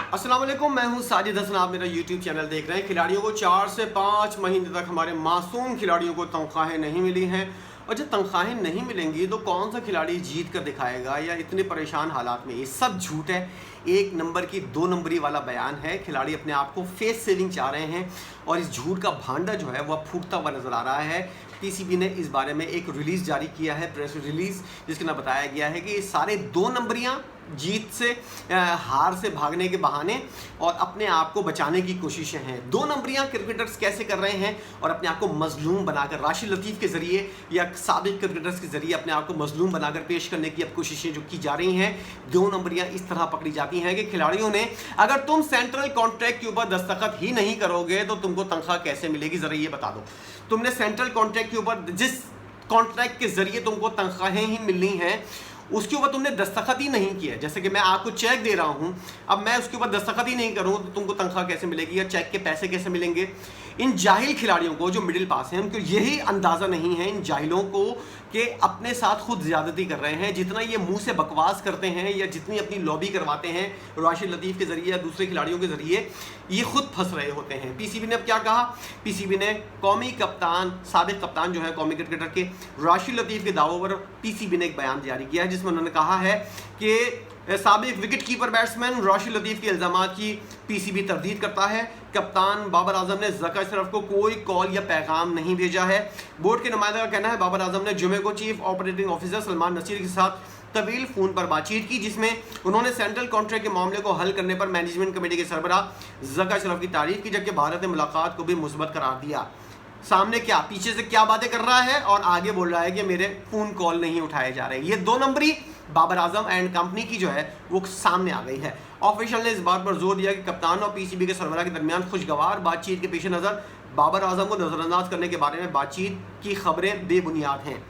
अस्सलाम वालेकुम, मैं हूं साजिद हसन। आप मेरा यूट्यूब चैनल देख रहे हैं। खिलाड़ियों को 4 से 5 महीने तक हमारे मासूम खिलाड़ियों को तनख्वाहें नहीं मिली हैं, और जब तनख्वाहें नहीं मिलेंगी तो कौन सा खिलाड़ी जीत कर दिखाएगा या इतने परेशान हालात में। ये सब झूठ है, एक नंबर की 2 नंबरी वाला बयान है। खिलाड़ी अपने आप को फेस सेविंग चाह रहे हैं और इस झूठ का भांडा जो है वह फूटता हुआ नज़र आ रहा है। पीसीबी ने इस बारे में एक रिलीज़ जारी किया है, प्रेस रिलीज़, जिसके अंदर बताया गया है कि ये सारे 2 नंबरियाँ जीत से हार से भागने के बहाने और अपने आप को बचाने की कोशिशें हैं। 2 नंबरियाँ क्रिकेटर्स कैसे कर रहे हैं और अपने आप को मजलूम बनाकर राशिद लतीफ़ के ज़रिए या साबिक क्रिकेटर्स के ज़रिए अपने आप को मजलूम बनाकर पेश करने की अब कोशिशें जो की जा रही हैं। 2 नंबरियाँ इस तरह पकड़ी जाती हैं कि खिलाड़ियों ने, अगर तुम सेंट्रल कॉन्ट्रैक्ट के ऊपर दस्तखत ही नहीं करोगे तो तुमको तनख्वाह कैसे मिलेगी, ज़रा ये बता दो। तुमने सेंट्रल कॉन्ट्रैक्ट के ऊपर, जिस कॉन्ट्रैक्ट के ज़रिए तुमको तनख्वाहें ही मिलनी हैं, उसके ऊपर तुमने दस्तखत ही नहीं किया। जैसे कि मैं आपको चेक दे रहा हूं, अब मैं उसके ऊपर दस्तखत ही नहीं करूं तो तुमको तनख्वाह कैसे मिलेगी या चेक के पैसे कैसे मिलेंगे। इन जाहिल खिलाड़ियों को जो मिडिल पास हैं, उनको यही अंदाज़ा नहीं है इन जाहिलों को कि अपने साथ खुद ज़्यादती कर रहे हैं। जितना ये मुंह से बकवास करते हैं या जितनी अपनी लॉबी करवाते हैं राशिद लतीफ़ के ज़रिए या दूसरे खिलाड़ियों के ज़रिए, ये खुद फंस रहे होते हैं। पीसीबी ने अब क्या कहा? पीसीबी ने कौमी कप्तान, साबिक कप्तान जो है कौमी क्रिकेटर के राशिद लतीफ़ के दावों पर पीसीबी ने एक बयान जारी किया है, जिसमें उन्होंने कहा है कि साबिक विकेट कीपर बैट्समैन राशिद लतीफ़ के इल्ज़ामात की पीसीबी तरदीद करता है। कप्तान बाबर आजम ने ज़का अशरफ को कोई कॉल या पैगाम नहीं भेजा है। बोर्ड के नुमाइंदा का कहना है बाबर आजम ने जुमे को chief operating officer Salman Naseer के साथ तवील फ़ोन पर बातचीत की, जिसमें उन्होंने सेंट्रल कॉन्ट्रैक्ट के मामले को हल करने पर मैनेजमेंट कमेटी के सरबराह ज़का अशरफ की तारीफ की, जबकि भारत ने मुलाकात को भी मुस्बत करार दिया। सामने क्या, पीछे से क्या बातें कर रहा है और आगे बोल रहा है कि मेरे फ़ोन कॉल नहीं उठाए जा रहे। ये 2 नंबरी बाबर आजम एंड कंपनी की जो है वो सामने आ गई है। ऑफिशियल ने इस बात पर जोर दिया कि कप्तान और पीसीबी के सरबराह के दरमियान खुशगवार बातचीत के पेश नज़र बाबर आजम को नज़रअंदाज करने के बारे में बातचीत की खबरें बेबुनियाद हैं।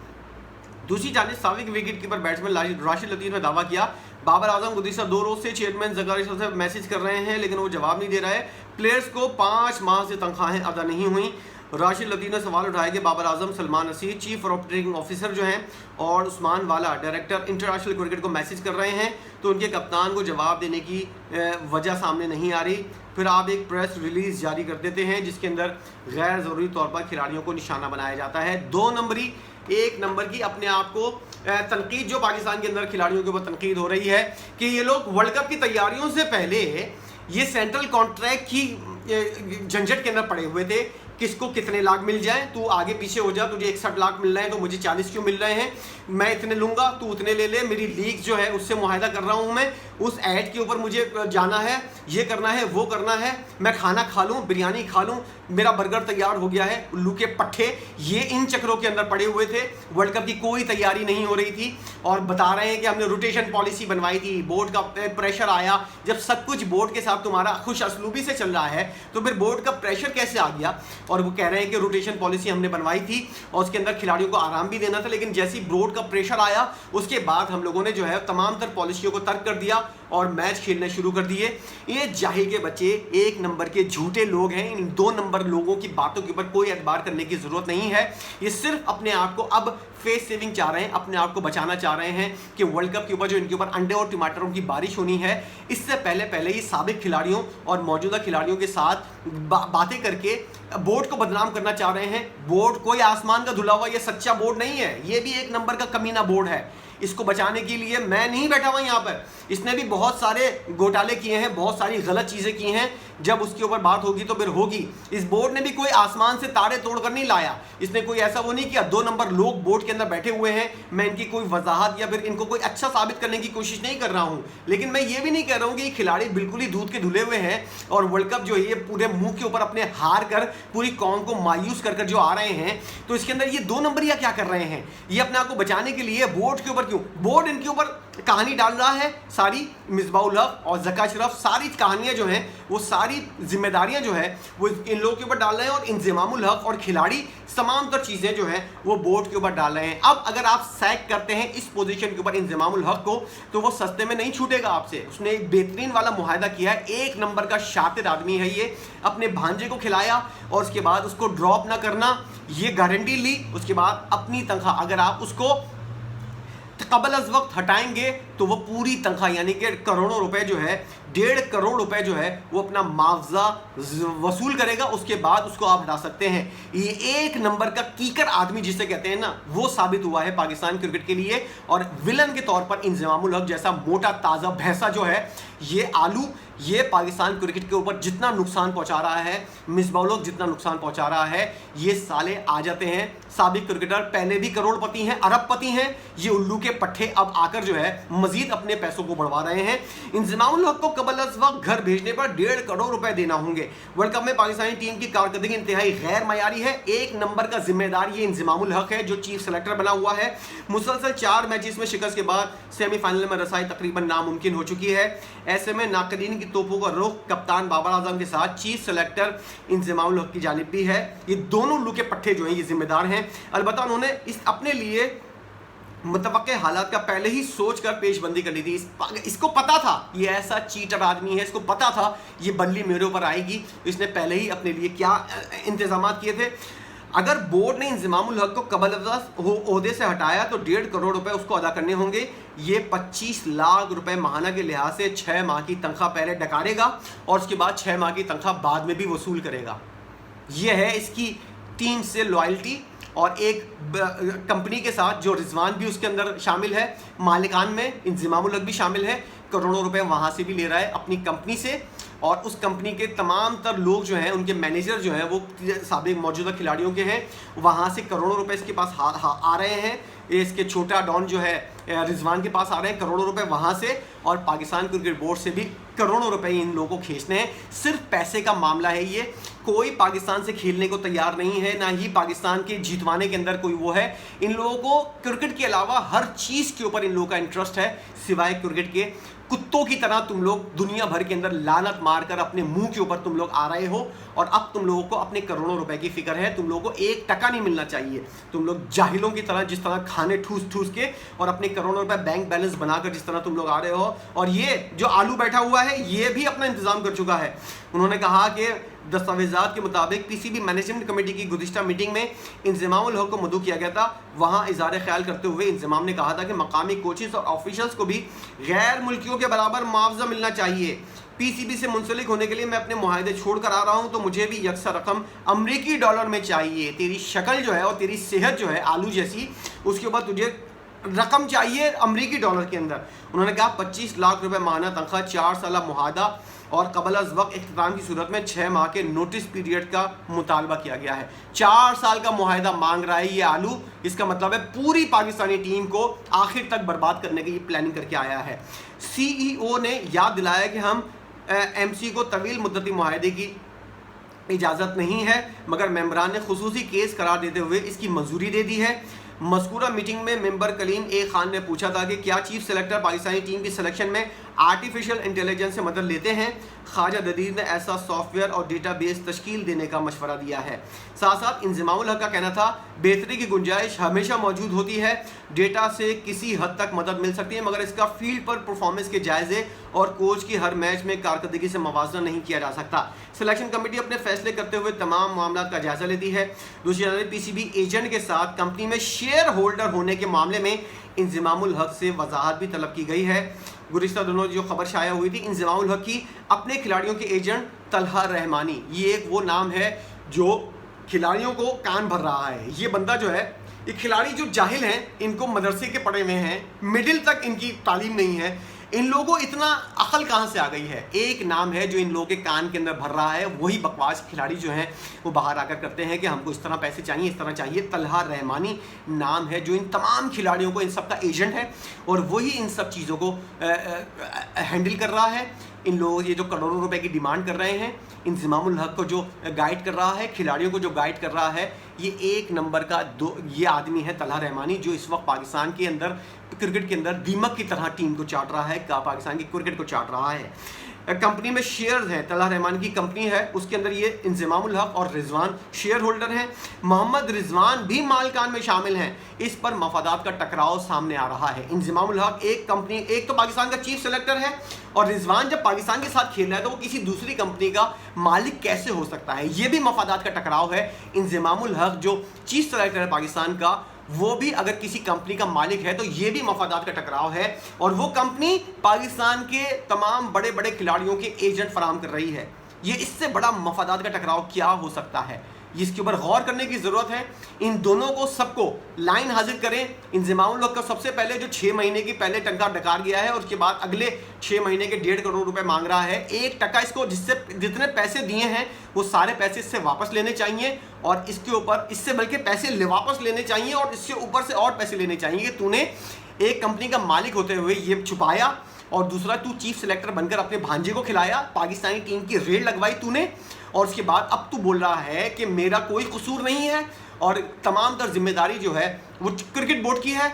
दूसरी जानिब साबिक विकेट कीपर बैट्समैन राशिद लतीफ़ ने दावा किया बाबर आजम गुज़िश्ता 2 रोज़ से चेयरमैन ज़का अशरफ से मैसेज कर रहे हैं, लेकिन वो जवाब नहीं दे रहा है। प्लेयर्स को 5 माह से तनख्वाहें अदा नहीं हुई। राशिद लतीफ़ ने सवाल उठाया कि Babar Azam, Salman Naseer chief operating officer जो हैं और उस्मान वाला डायरेक्टर इंटरनेशनल क्रिकेट को मैसेज कर रहे हैं, तो उनके कप्तान को जवाब देने की वजह सामने नहीं आ रही। फिर आप एक प्रेस रिलीज़ जारी कर देते हैं जिसके अंदर गैर ज़रूरी तौर पर खिलाड़ियों को निशाना बनाया जाता है। 2 नंबरी, 1 नंबर की अपने आप को तनकीद जो पाकिस्तान के अंदर खिलाड़ियों के ऊपर तनकीद हो रही है कि ये लोग वर्ल्ड कप की तैयारियों से पहले ये सेंट्रल कॉन्ट्रैक्ट की झंझट के अंदर पड़े हुए थे। किसको कितने लाख मिल जाए, तू आगे पीछे हो जा, तुझे 61 लाख मिल रहे हैं तो मुझे 40 क्यों मिल रहे हैं, मैं इतने लूँगा तू उतने ले ले, मेरी लीग जो है उससे मुआहदा कर रहा हूँ मैं, उस ऐड के ऊपर मुझे जाना है, ये करना है, वो करना है, मैं खाना खा लूँ, बिरयानी खा लूँ, मेरा बर्गर तैयार हो गया है। उल्लू के पट्टे ये इन चक्रों के अंदर पड़े हुए थे। वर्ल्ड कप की कोई तैयारी नहीं हो रही थी और बता रहे हैं कि हमने रोटेशन पॉलिसी बनवाई थी, बोर्ड का प्रेशर आया। जब सब कुछ बोर्ड के साथ तुम्हारा खुश असलूबी से चल रहा है तो फिर बोर्ड का प्रेशर कैसे आ गया? और वो कह रहे हैं कि रोटेशन पॉलिसी हमने बनवाई थी और उसके अंदर खिलाड़ियों को आराम भी देना था, लेकिन जैसी बोर्ड का प्रेशर आया उसके बाद हम लोगों ने जो है तमाम तर पॉलिसियों को तर्क कर दिया और मैच खेलने शुरू कर दिए। ये जाहिल के बच्चे 1 नंबर के झूठे लोग हैं। इन 2 नंबर लोगों की बातों के ऊपर कोई एतबार करने की ज़रूरत नहीं है। ये सिर्फ अपने आप को अब फेस सेविंग चाह रहे हैं, अपने आप को बचाना चाह रहे हैं कि वर्ल्ड कप के ऊपर जो इनके ऊपर अंडे और टमाटरों की बारिश होनी है, इससे पहले ही साबिक खिलाड़ियों और मौजूदा खिलाड़ियों के साथ बातें करके बोर्ड को बदनाम करना चाह रहे हैं। बोर्ड कोई आसमान का धुला हुआ ये सच्चा बोर्ड नहीं है, ये भी 1 नंबर का कमीना बोर्ड है। इसको बचाने के लिए मैं नहीं बैठा हुआ यहाँ पर, इसने भी बहुत सारे घोटाले किए हैं, बहुत सारी गलत चीज़ें की हैं। जब उसके ऊपर बात होगी तो फिर होगी। इस बोर्ड ने भी कोई आसमान से तारे तोड़कर नहीं लाया, इसने कोई ऐसा वो नहीं किया। 2 नंबर लोग बोर्ड के अंदर बैठे हुए हैं, मैं इनकी कोई वजाहत या फिर इनको कोई अच्छा साबित करने की कोशिश नहीं कर रहा हूँ, लेकिन मैं ये भी नहीं कह रहा हूँ कि ये खिलाड़ी बिल्कुल ही दूध के धुले हुए हैं और वर्ल्ड कप जो है ये पूरे मुंह के ऊपर अपने हार कर पूरी कौम को मायूस कर जो आ रहे हैं। तो इसके अंदर ये 2 नंबरिया क्या कर रहे हैं? ये अपने आप को बचाने के लिए बोर्ड के ऊपर क्यों, बोर्ड इनके ऊपर कहानी डाल रहा है सारी, मिसबाउल हक और ज़का अशरफ, सारी कहानियाँ जो हैं वो सारी जिम्मेदारियाँ जो है वो इन लोगों के ऊपर डाल रहे हैं और इंज़मामुल हक और खिलाड़ी तमाम तर चीज़ें जो हैं वो बोर्ड के ऊपर डाल रहे हैं। अब अगर आप सैक करते हैं इस पोजीशन के ऊपर इंज़मामुल हक को तो वो सस्ते में नहीं छूटेगा आपसे। उसने एक बेहतरीन वाला मुआहदा किया है, 1 नंबर का शातिर आदमी है ये, अपने भांजे को खिलाया और उसके बाद उसको ड्रॉप ना करना ये गारंटी ली। उसके बाद अपनी तनख्वाह अगर आप उसको कबल अज वक्त हटाएंगे तो वो पूरी तनख्वाह यानी कि करोड़ों रुपए जो है, 1.5 करोड़ रुपए जो है वो अपना मुआवजा वसूल करेगा, उसके बाद उसको आप हटा सकते हैं। ये एक नंबर का कीकर आदमी जिसे कहते हैं ना, वो साबित हुआ है पाकिस्तान क्रिकेट के लिए। और विलन के तौर पर इंजमामुल हक जैसा मोटा ताज़ा भैंसा जो है, ये आलू, ये पाकिस्तान क्रिकेट के ऊपर जितना नुकसान पहुंचा रहा है, मिसबाउल जितना नुकसान पहुंचा रहा है, ये साले आ जाते हैं साबिक क्रिकेटर, पहले भी करोड़पति हैं, अरबपति हैं, ये उल्लू के पट्टे अब आकर जो है मजीद अपने पैसों को बढ़वा रहे हैं। इंजमामुल हक को कबल अज़ वक्त घर भेजने पर 1.5 करोड़ रुपए देना होंगे। वर्ल्ड कप में पाकिस्तानी टीम की कारकर्दगी इंतहाई गैर मयारी है। एक नंबर का जिम्मेदार ये इंजमामुल हक है जो चीफ सेलेक्टर बना हुआ है। मुसलसल 4 मैचेस में शिकस्त के बाद सेमीफाइनल में रसाई तकरीबन नामुमकिन हो चुकी है। ऐसे में नाकदीन की तोपों का रुख कप्तान बाबर आजम के साथ चीफ सेलेक्टर इंजमामुल हक की जानिब भी है। ये दोनों उल्लू के पट्टे जो हैं ये जिम्मेदार हैं। अलबत्ता उन्होंने इस अपने लिए मुतवक्के हालात का पहले ही सोच कर पेशबंदी कर ली थी। इसको पता था ये ऐसा चीटर आदमी है, इसको पता था ये बल्ली मेरे ऊपर आएगी, इसने पहले ही अपने लिए क्या इंतजाम किए थे। अगर बोर्ड ने इंजमामुल हक को कबल ओहदे से हटाया तो 1.5 करोड़ रुपए उसको अदा करने होंगे। ये 25 लाख रुपए माहाना के लिहाज से 6 माह की तनख्वाह पहले डकारेगा और उसके बाद 6 माह की तनख्वाह बाद में भी वसूल करेगा। ये है इसकी टीम से लॉयल्टी। और एक कंपनी के साथ जो रिजवान भी उसके अंदर शामिल है, मालिकान में इंजमामुल हक भी शामिल है, करोड़ों रुपए वहाँ से भी ले रहा है अपनी कंपनी से। और उस कंपनी के तमाम तर लोग जो हैं, उनके मैनेजर जो हैं वो साबिक मौजूदा खिलाड़ियों के हैं, वहाँ से करोड़ों रुपए इसके पास आ रहे हैं। इसके छोटा डॉन जो है रिजवान के पास आ रहे हैं करोड़ों रुपए वहाँ से, और पाकिस्तान क्रिकेट बोर्ड से भी करोड़ों रुपए इन लोगों को खींचने हैं। सिर्फ पैसे का मामला है ये, कोई पाकिस्तान से खेलने को तैयार नहीं है, ना ही पाकिस्तान के जीतवाने के अंदर कोई वो है। इन लोगों को क्रिकेट के अलावा हर चीज़ के ऊपर इन लोगों का इंटरेस्ट है, सिवाय क्रिकेट के। कुत्तों की तरह तुम लोग दुनिया भर के अंदर लानत मारकर अपने मुंह के ऊपर तुम लोग आ रहे हो, और अब तुम लोगों को अपने करोड़ों रुपए की फिक्र है। तुम लोगों को 1 टका नहीं मिलना चाहिए। तुम लोग जाहिलों की तरह जिस तरह खाने ठूस ठूस के और अपने करोड़ों रुपए बैंक बैलेंस बनाकर जिस तरह तुम लोग आ रहे हो। और ये जो आलू बैठा हुआ है ये भी अपना इंतजाम कर चुका है। उन्होंने कहा कि दस्तावेजात के मुताबिक पीसीबी मैनेजमेंट कमेटी की गुज़िश्ता मीटिंग में इंजमामुल हक को मदऊ किया गया था। वहाँ इज़हार ख्याल करते हुए इंजमाम ने कहा था कि मकामी कोचेस और ऑफिशल्स को भी गैर मुल्कियों के बराबर मुआवजा मिलना चाहिए। पीसीबी से मुंसलिक होने के लिए मैं अपने मुआहदे छोड़ कर आ रहा हूँ, तो मुझे भी यकसा रकम अमरीकी डॉलर में चाहिए। तेरी शक्ल जो है और तेरी सेहत जो है आलू जैसी, उसके ऊपर तुझे रकम चाहिए अमरीकी डॉलर के अंदर। उन्होंने कहा 25 लाख रुपए माहाना तनख्वाह, 4 साल मुआहदा और कबल अज़ वक्त इख्तिताम की सूरत में 6 माह के नोटिस पीरियड का मुतालबा किया गया है। 4 साल का मुआहदा मांग रहा है ये आलू। इसका मतलब है पूरी पाकिस्तानी टीम को आखिर तक बर्बाद करने की ये प्लानिंग करके आया है। CEO ने याद दिलाया कि हम MC को तवील मुद्दती मुआहदे की इजाज़त नहीं है, मगर मेंबरान ने खुसूसी केस करार देते हुए इसकी मंजूरी दे दी है। मज़कूरा मीटिंग में मेंबर कलीम ए खान ने पूछा था कि क्या चीफ सेलेक्टर पाकिस्तानी टीम की सिलेक्शन में आर्टिफिशियल इंटेलिजेंस से मदद लेते हैं। ख्वाजा जदीद ने ऐसा सॉफ्टवेयर और डेटाबेस तश्कील देने का मशवरा दिया है। साथ साथ इंजमामुल हक का कहना था बेहतरी की गुंजाइश हमेशा मौजूद होती है, डेटा से किसी हद तक मदद मिल सकती है, मगर इसका फील्ड पर परफॉर्मेंस के जायजे और कोच की हर मैच में कारकर्दगी से मवाजना नहीं किया जा सकता। सिलेक्शन कमेटी अपने फैसले करते हुए तमाम मामला का जायजा लेती है। दूसरी जानब PCB एजेंट के साथ कंपनी में शेयर होल्डर होने के मामले में इंजमामुल हक से वजाहत भी तलब की गई है। गुज़िश्ता दिनों जो खबर शाया हुई थी इंजमामुल हक की, अपने खिलाड़ियों के एजेंट तलहा रहमानी, ये एक वो नाम है जो खिलाड़ियों को कान भर रहा है। ये बंदा जो है, ये खिलाड़ी जो जाहिल हैं, इनको मदरसे के पढ़े हुए हैं, मिडिल तक इनकी तालीम नहीं है, इन लोगों को इतना अकल कहाँ से आ गई है। एक नाम है जो इन लोगों के कान के अंदर भर रहा है, वही बकवास खिलाड़ी जो हैं वो बाहर आकर करते हैं कि हमको इस तरह पैसे चाहिए, इस तरह चाहिए। तलहा रहमानी नाम है जो इन तमाम खिलाड़ियों को, इन सब का एजेंट है, और वही इन सब चीज़ों को हैंडल कर रहा है। इन लोग ये जो करोड़ों रुपए की डिमांड कर रहे हैं, इंजमामुल हक को जो गाइड कर रहा है, खिलाड़ियों को जो गाइड कर रहा है, ये एक नंबर का ये आदमी है तलहा रहमानी, जो इस वक्त पाकिस्तान के अंदर क्रिकेट के अंदर दीमक की तरह टीम को चाट रहा है, पाकिस्तान की क्रिकेट को चाट रहा है। कंपनी में शेयर्स हैं, तलहा रहमान की कंपनी है, उसके अंदर ये इंजमामुल हक और रिजवान शेयर होल्डर हैं। मोहम्मद रिजवान भी मालिकान में शामिल हैं। इस पर मफादात का टकराव सामने आ रहा है। इंजमामुल हक एक तो पाकिस्तान का चीफ सेलेक्टर है, और रिजवान जब पाकिस्तान के साथ खेल रहा है तो वो किसी दूसरी कंपनी का मालिक कैसे हो सकता है। ये भी मफादात का टकराव है। इंजमामुल हक जो चीफ सेलेक्टर है पाकिस्तान का, وہ بھی اگر کسی کمپنی کا مالک ہے تو یہ بھی مفادات کا ٹکراؤ ہے، اور وہ کمپنی پاکستان کے تمام بڑے بڑے کھلاڑیوں کے ایجنٹ فراہم کر رہی ہے۔ یہ اس سے بڑا مفادات کا ٹکراؤ کیا ہو سکتا ہے؟ اس کے اوپر غور کرنے کی ضرورت ہے۔ ان دونوں کو سب کو لائن حاضر کریں۔ انضمام الحق کا سب سے پہلے جو 6 مہینے کی پہلے ٹنکا ڈکار گیا ہے، اور اس کے بعد اگلے 6 مہینے کے 1.5 کروڑ روپے مانگ رہا ہے، 1 ٹکا اس کو جس سے جتنے پیسے دیے ہیں وہ سارے پیسے اس سے واپس لینے چاہیے، اور اس کے اوپر اس سے بلکہ پیسے واپس لینے چاہیے، اور اس سے اوپر سے اور پیسے لینے چاہیے کہ تو نے ایک کمپنی کا مالک ہوتے ہوئے یہ چھپایا، اور دوسرا تو چیف سلیکٹر بن کر اپنے بھانجے کو کھلایا، پاکستانی ٹیم کی ریڑ لگوائی تو نے، اور اس کے بعد اب تو بول رہا ہے کہ میرا کوئی قصور نہیں ہے اور تمام تر ذمہ داری جو ہے وہ کرکٹ بورڈ کی ہے،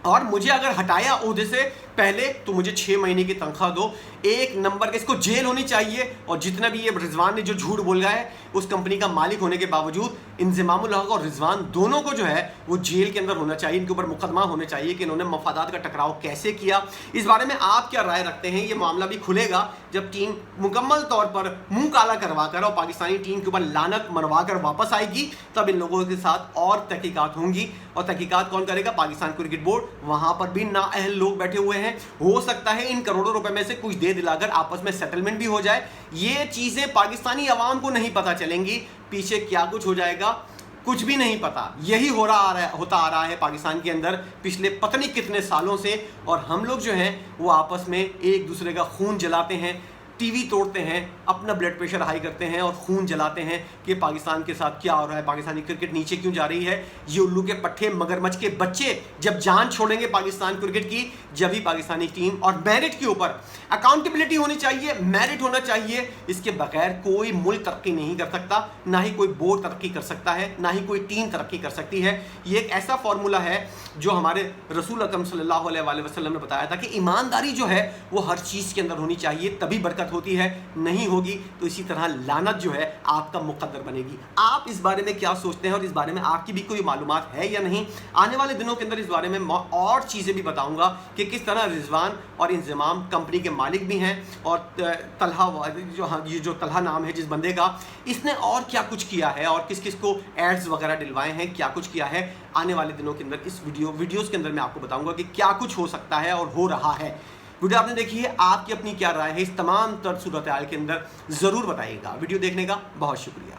اور مجھے اگر ہٹایا عہدے سے پہلے تو مجھے 6 مہینے کی تنخواہ دو۔ ایک نمبر کے اس کو جیل ہونی چاہیے، اور جتنا بھی یہ رضوان نے جو جھوٹ بولا ہے اس کمپنی کا مالک ہونے کے باوجود، انضمام الحق اور رضوان دونوں کو جو ہے وہ جیل کے اندر ہونا چاہیے، ان کے اوپر مقدمہ ہونا چاہیے کہ انہوں نے مفادات کا ٹکراؤ کیسے کیا۔ اس بارے میں آپ کیا رائے رکھتے ہیں؟ یہ معاملہ بھی کھلے گا جب ٹیم مکمل طور پر منہ کالا کروا کر اور پاکستانی ٹیم کے اوپر لعنت منوا کر واپس آئے گی، تب ان لوگوں کے ساتھ اور تحقیقات ہوں گی، اور تحقیقات کون کرے گا؟ Pakistan cricket board. وہاں پر بھی نااہل لوگ بیٹھے ہوئے ہیں، ہو سکتا ہے ان کروڑوں روپے میں سے کچھ دے دلا کر آپس میں سیٹلمنٹ بھی ہو جائے۔ یہ چیزیں پاکستانی عوام کو نہیں پتہ چلیں گی، پیچھے کیا کچھ ہو جائے گا کچھ بھی نہیں پتا۔ یہی ہوتا آ رہا ہے پاکستان کے اندر پچھلے پتہ نہیں کتنے سالوں سے، اور ہم لوگ جو ہیں وہ آپس میں ایک دوسرے کا خون جلاتے ہیں، ٹی وی توڑتے ہیں، اپنا بلڈ پریشر ہائی کرتے ہیں اور خون جلاتے ہیں کہ پاکستان کے ساتھ کیا ہو رہا ہے، پاکستانی کرکٹ نیچے کیوں جا رہی ہے۔ یہ الو کے پٹھے مگرمچھ کے بچے جب جان چھوڑیں گے پاکستان کرکٹ کی، جب ہی پاکستانی ٹیم اور میرٹ کے اوپر اکاؤنٹیبلٹی ہونی چاہیے، میرٹ ہونا چاہیے۔ اس کے بغیر کوئی ملک ترقی نہیں کر سکتا، نہ ہی کوئی بورڈ ترقی کر سکتا ہے، نہ ہی کوئی ٹیم ترقی کر سکتی ہے۔ یہ ایک ایسا فارمولا ہے جو ہمارے رسول اکرم صلی اللہ علیہ وآلہ وسلم نے بتایا تھا کہ ایمانداری جو ہے وہ ہر چیز کے اندر ہونی چاہیے، تبھی برکت ہوتی ہے، نہیں ہوگی تو اسی طرح لعنت جو ہے آپ کا مقدر بنے گی۔ آپ اس بارے میں کیا سوچتے ہیں، اور اس بارے میں آپ کی بھی کوئی معلومات ہے یا نہیں؟ آنے والے دنوں کے اندر اس بارے میں اور چیزیں بھی بتاؤں گا کہ کس طرح رضوان اور انضمام کمپنی کے مالک بھی ہیں، اور طلحہ جو طلحہ نام ہے جس بندے کا، اس نے اور کیا کچھ کیا ہے، اور کس کس کو ایڈز وغیرہ ڈلوائے ہیں، کیا کچھ کیا ہے۔ آنے والے دنوں کے اندر اس ویڈیوز کے اندر میں آپ کو بتاؤں گا کہ کیا کچھ ہو سکتا ہے اور ہو رہا ہے۔ ویڈیو آپ نے دیکھی ہے، آپ کی اپنی کیا رائے ہے اس تمام تر صورتحال کے اندر ضرور بتائیے گا۔ ویڈیو دیکھنے کا بہت شکریہ۔